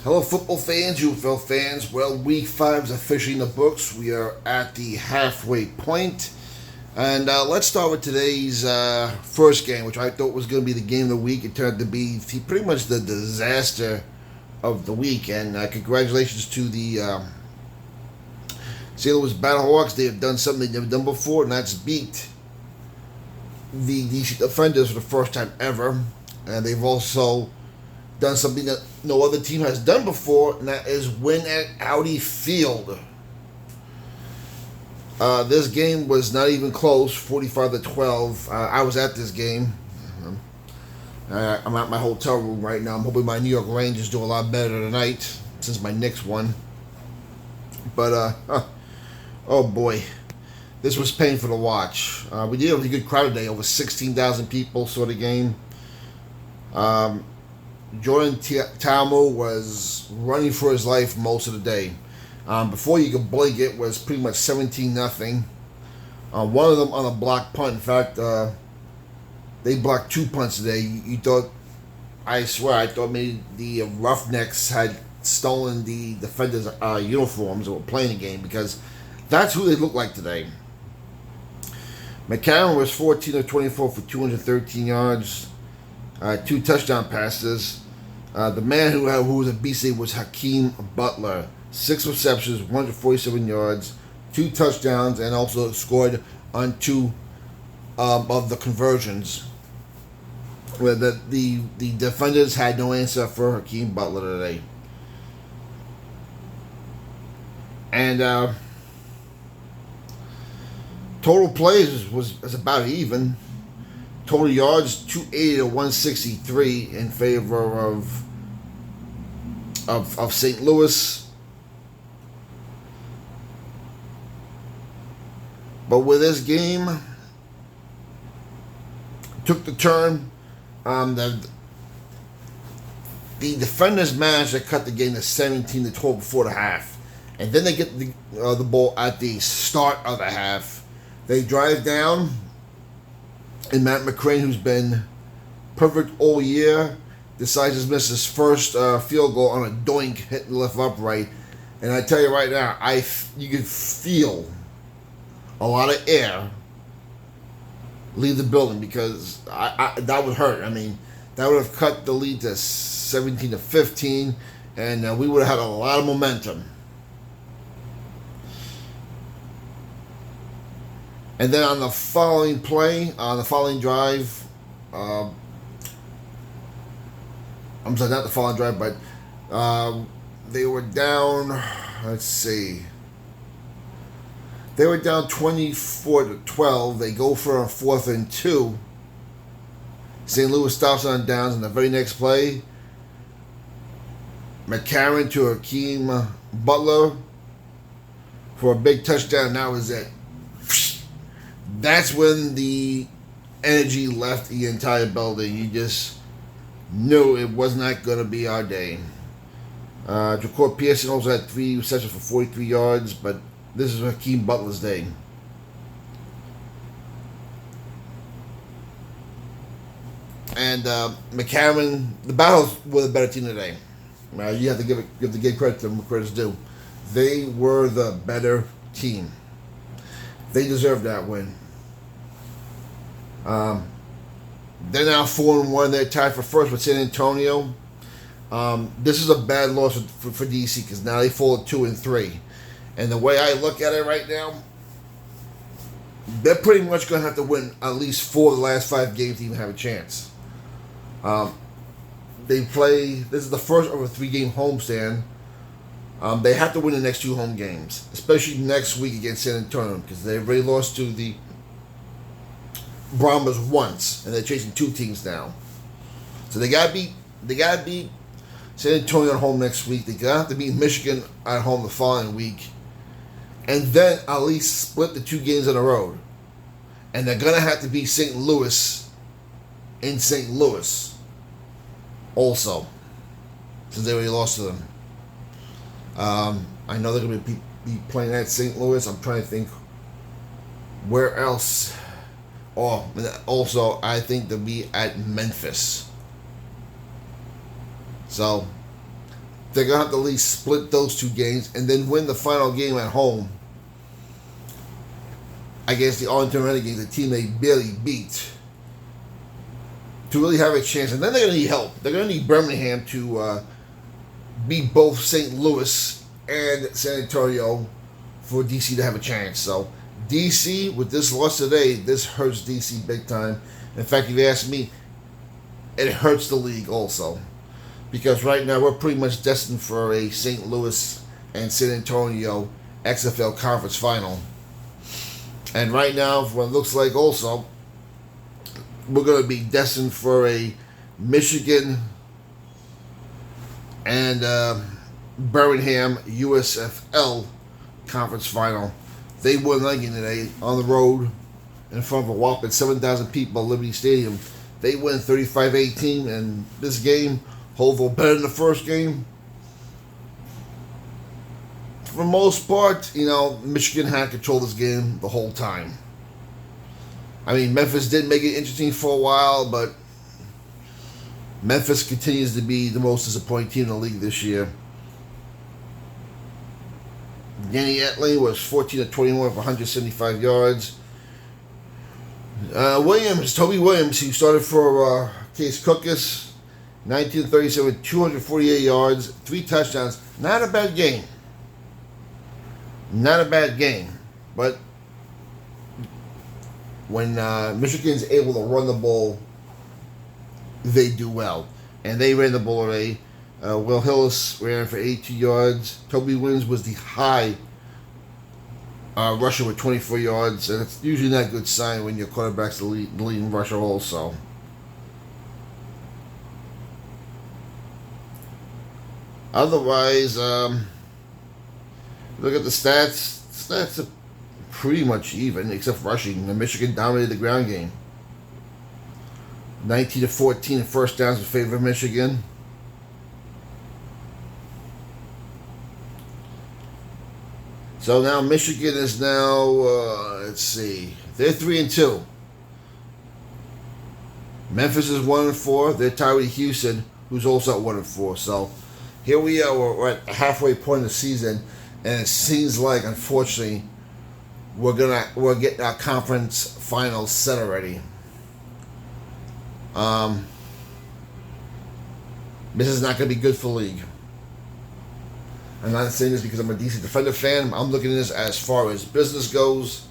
Hello, football fans, UFL fans. Well, week 5 is officially in the books. We are at the halfway point. And let's start with today's first game, which I thought was going to be the game of the week. It turned out to be pretty much the disaster of the week. And congratulations to the St. Louis Battlehawks. They have done something they've never done before, and that's beat the DC Defenders for the first time ever. And they've also done something that no other team has done before, and that is win at Audi Field. This game was not even close, 45-12. I was at this game. I'm at my hotel room right now. I'm hoping my New York Rangers do a lot better tonight since my Knicks won. But, oh boy, this was painful to watch. We did have a good crowd today. Over 16,000 people saw the game. Jordan Ta'amu was running for his life most of the day. Before you could blink, it was pretty much 17-0. One of them on a blocked punt. In fact, they blocked 2 punts today. You thought, I swear, I thought maybe the Roughnecks had stolen the defenders' uniforms or were playing the game, because that's who they look like today. McCarron was 14 of 24 for 213 yards, 2 touchdown passes. The man who was a beast was Hakeem Butler. 6 receptions, 147 yards, 2 touchdowns, and also scored on 2 of the conversions. Where the defenders had no answer for Hakeem Butler today. And total plays was about even. Total yards 280 to 163 in favor of St. Louis. But with this game took the turn, the defenders managed to cut the game to 17-12 before the half, and then they get the ball at the start of the half. They drive down, and Matt McCrane, who's been perfect all year, decides to miss his first field goal on a doink, hit the left upright. And I tell you right now, you could feel a lot of air leave the building, because that would hurt. I mean, that would have cut the lead to 17-15, and we would have had a lot of momentum. And then on the following play, on the following drive, I'm sorry, not the following drive, but they were down, let's see. They were down 24-12. They go for a 4th and 2. St. Louis stops on downs, and the very next play, McCarron to Hakeem Butler for a big touchdown. That was it. That's when the energy left the entire building. You just knew it was not going to be our day. Jacob Pearson also had 3 receptions for 43 yards, but this is Hakeem Butler's day. And McCarron, the Battles were the better team today. You have to give credit to them where credit's due. They were the better team. They deserved that win. They're now 4-1. They're tied for first with San Antonio. This is a bad loss for DC, because now they fall at 2-3. And the way I look at it right now, they're pretty much going to have to win at least 4 of the last 5 games to even have a chance. This is the first of a 3-game homestand. They have to win the next 2 home games, especially next week against San Antonio, because they've already lost to the Brahmas once, and they're chasing 2 teams now. So they gotta beat San Antonio at home next week. They gotta have to beat Michigan at home the following week, and then at least split the 2 games on the road. And they're gonna have to beat St. Louis in St. Louis also, since they already lost to them. I know they're going to be playing at St. Louis. I'm trying to think where else. Oh, also, I think they'll be at Memphis. So, they're going to have to at least split those two games and then win the final game at home against the Arlington Renegades, a team they barely beat, to really have a chance. And then they're going to need help. They're going to need Birmingham to beat both St. Louis and San Antonio for DC to have a chance. So DC, with this loss today, this hurts DC big time. In fact, if you ask me, it hurts the league also. Because right now we're pretty much destined for a St. Louis and San Antonio XFL Conference Final. And right now, what it looks like also, we're going to be destined for a Michigan and Birmingham USFL Conference Final. They won again today on the road in front of a whopping 7,000 people at Liberty Stadium. They win 35-18, and this game, although better than the first game, for the most part, Michigan had control of this game the whole time. I mean, Memphis did make it interesting for a while, but Memphis continues to be the most disappointing team in the league this year. Danny Etling was 14 of 21 for 175 yards. Toby Williams, who started for Case Cookus, 19 of 37, 248 yards, 3 touchdowns. Not a bad game. Not a bad game. But when Michigan's able to run the ball, they do well. And they ran the ball already. Will Hillis ran for 82 yards. Toby Williams was the high rusher with 24 yards. And it's usually not a good sign when your quarterback's the leading rusher also. Otherwise, look at the stats. Stats are pretty much even, except rushing. Michigan dominated the ground game. 19-14 first downs in favor of Michigan. So now Michigan is now, let's see, they're 3-2. Memphis is 1-4. They're tied with Houston, who's also at 1-4. So here we are. We're at the halfway point of the season, and it seems like, unfortunately, we're getting our conference finals set already. This is not going to be good for the league. I'm not saying this because I'm a DC Defender fan. I'm looking at this as far as business goes.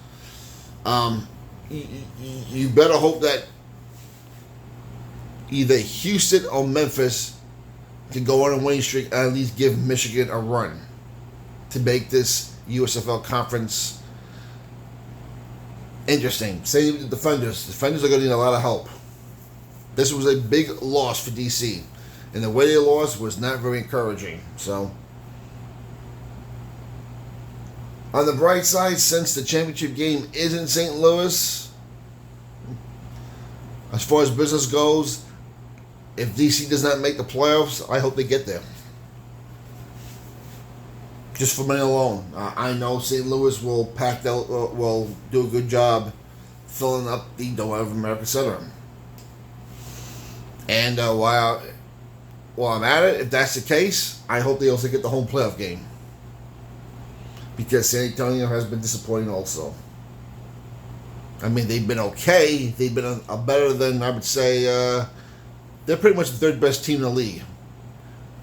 You better hope that either Houston or Memphis can go on a winning streak and at least give Michigan a run to make this USFL conference interesting. Same with the Defenders. Defenders are going to need a lot of help. This was a big loss for DC, and the way they lost was not very encouraging. So, on the bright side, since the championship game is in St. Louis, as far as business goes, if DC does not make the playoffs, I hope they get there. Just for money alone. I know St. Louis will do a good job filling up the Dome of America Center. And while I'm at it, if that's the case, I hope they also get the home playoff game. Because San Antonio has been disappointing also. I mean, they've been okay. They've been a better than, I would say, they're pretty much the third best team in the league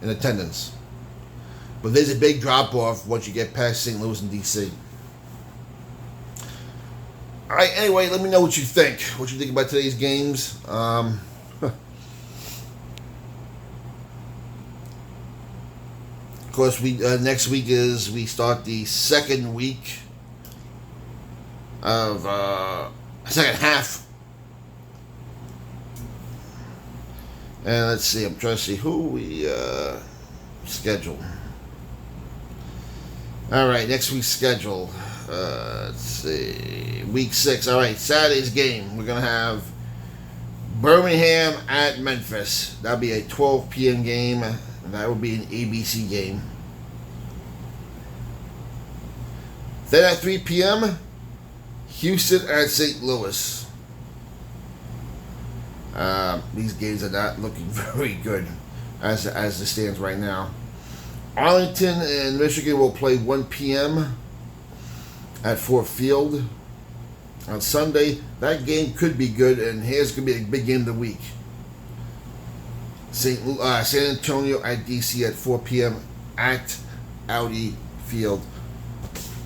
in attendance. But there's a big drop-off once you get past St. Louis and D.C. All right, anyway, let me know what you think. What you think about today's games. Of course, next week we start the second week of second half. And let's see, I'm trying to see who we schedule. All right, next week's schedule. Let's see, week 6. All right, Saturday's game. We're going to have Birmingham at Memphis. That'll be a 12 p.m. game. That will be an ABC game. Then at 3 p.m., Houston at St. Louis. These games are not looking very good as it stands right now. Arlington and Michigan will play 1 p.m. at Ford Field on Sunday. That game could be good, and here's going to be a big game of the week. San Antonio at DC at 4 p.m. at Audi Field.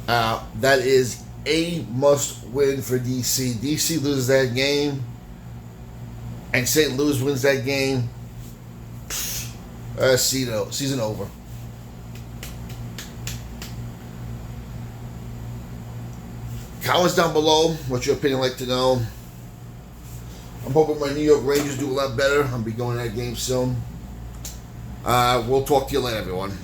That is a must-win for DC. DC loses that game, and St. Louis wins that game. Season over. Comments down below. What's your opinion? Like to know. I'm hoping my New York Rangers do a lot better. I'll be going to that game soon. We'll talk to you later, everyone.